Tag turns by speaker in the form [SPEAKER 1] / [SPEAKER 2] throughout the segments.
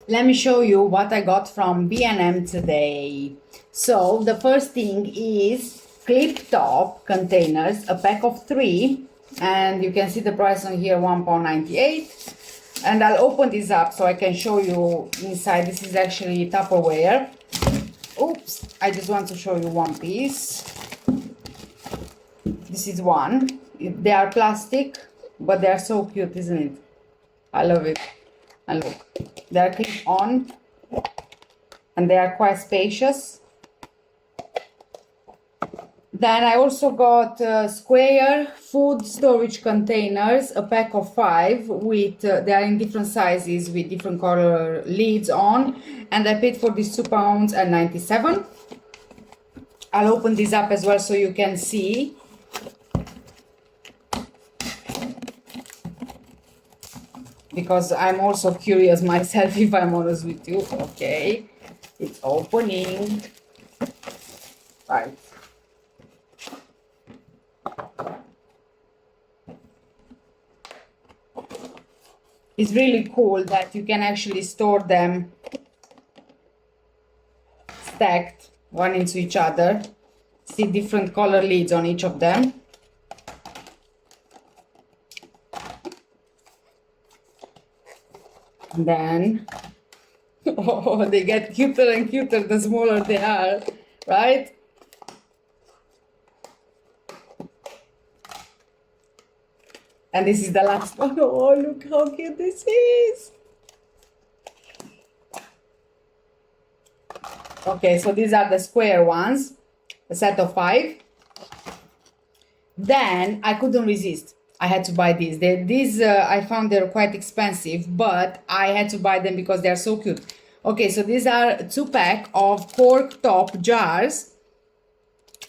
[SPEAKER 1] let me show you what I got from B&M today. So the first thing is clip top containers, a pack of 3, and you can see the price on here, £1.98. And I'll open this up so I can show you inside. This is actually Tupperware. Oops, I just want to show you one piece. This is one. They are plastic, but they are so cute, isn't it? I love it. And look, they are clip on and they are quite spacious. Then I also got square food storage containers, a pack of 5 with, they are in different sizes with different color lids on, and I paid for this £2.97. I'll open this up as well so you can see. Because I'm also curious myself, if I'm honest with you. Okay, it's opening. Right. It's really cool that you can actually store them stacked one into each other. See different color lids on each of them. And then, oh, they get cuter and cuter the smaller they are, right? And this is the last one. Oh, look how cute this is. Okay, so these are the square ones, a set of 5. Then I couldn't resist. I had to buy these. These I found they're quite expensive, but I had to buy them because they're so cute. Okay, so these are 2-pack of cork top jars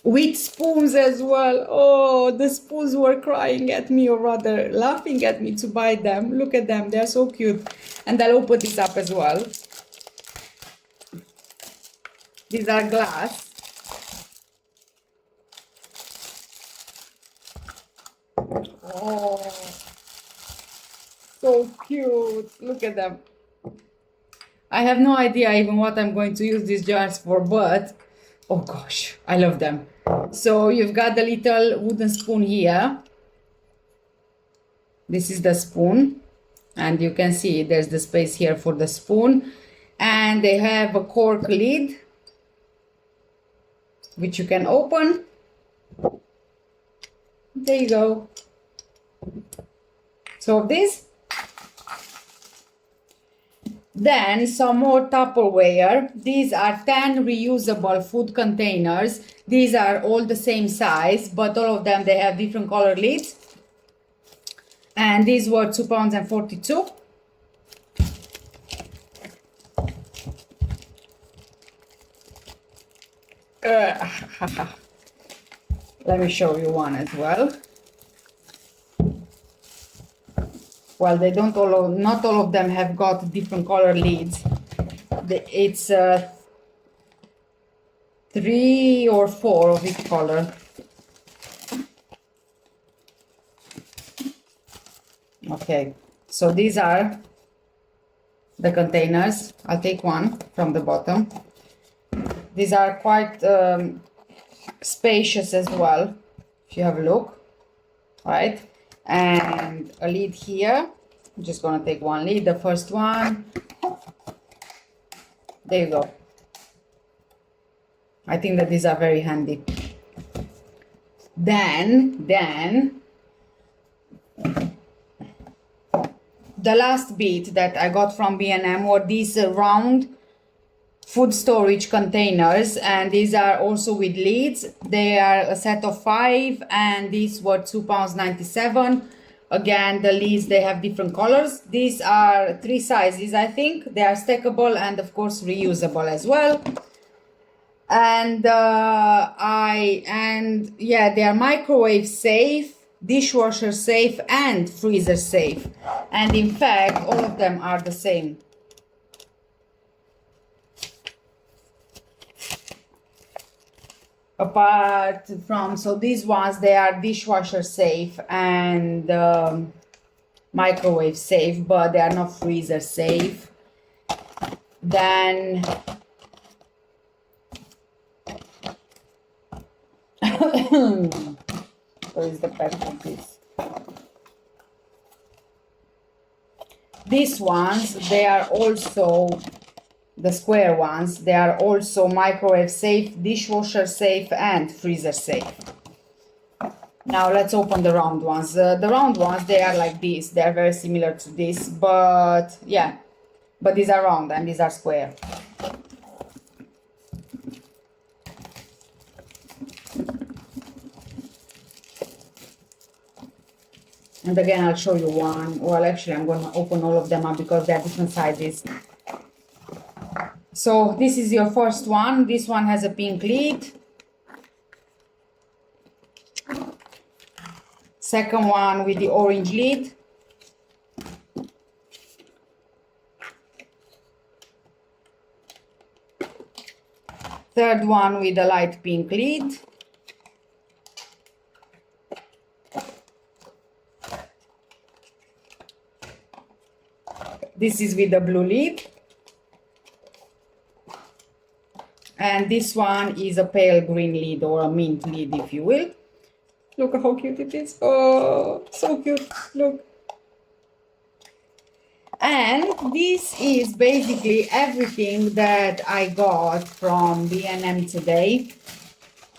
[SPEAKER 1] with spoons as well. Oh, the spoons were crying at me, or rather laughing at me to buy them. Look at them, they're so cute. And I'll open this up as well. These are glass. Oh, so cute. Look at them. I have no idea even what I'm going to use these jars for, but oh gosh, I love them. So you've got the little wooden spoon here. This is the spoon, and you can see there's the space here for the spoon, and they have a cork lid which you can open. There you go. So this. Then some more Tupperware. These are 10 reusable food containers. These are all the same size, but all of them, they have different color lids. And these were £2.42. Let me show you one as well. Well, they don't all, not all of them have got different color lids. It's 3 or 4 of each color. Okay, so these are the containers. I'll take one from the bottom. These are quite spacious as well, if you have a look, right? And a lid here. I'm just gonna take one lid, the first one. There you go. I think that these are very handy. Then the last bit that I got from B&M were these round food storage containers, and these are also with lids. They are a set of 5, and these were £2.97. Again, the lids, they have different colors. These are 3 sizes, I think. They are stackable and of course reusable as well. And yeah, they are microwave safe, dishwasher safe, and freezer safe. And in fact, all of them are the same. Apart from, so these ones, they are dishwasher safe and microwave safe, but they are not freezer safe. Then where is the pack of this? These ones, they are also the square ones. They are also microwave safe, dishwasher safe, and freezer safe. Now let's open the round ones. The round ones, they are like this. They are very similar to this, but yeah, but these are round and these are square. And again, I'll show you one. Well, actually, I'm going to open all of them up because they are different sizes. So this is your first one. This one has a pink lid. Second one with the orange lid. Third one with a light pink lid. This is with the blue lid. And this one is a pale green lid, or a mint lid, if you will. Look how cute it is. Oh, so cute. Look. And this is basically everything that I got from B&M today.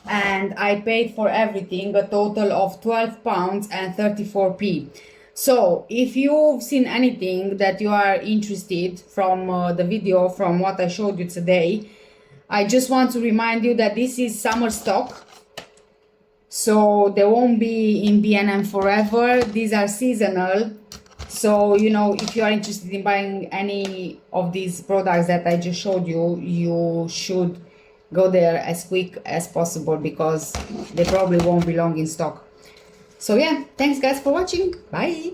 [SPEAKER 1] And I paid for everything a total of £12 and 34p. So if you've seen anything that you are interested from the video, from what I showed you today, I just want to remind you that this is summer stock. So they won't be in B&M forever. These are seasonal. So, you know, if you are interested in buying any of these products that I just showed you, you should go there as quick as possible because they probably won't be long in stock. So yeah, thanks guys for watching. Bye.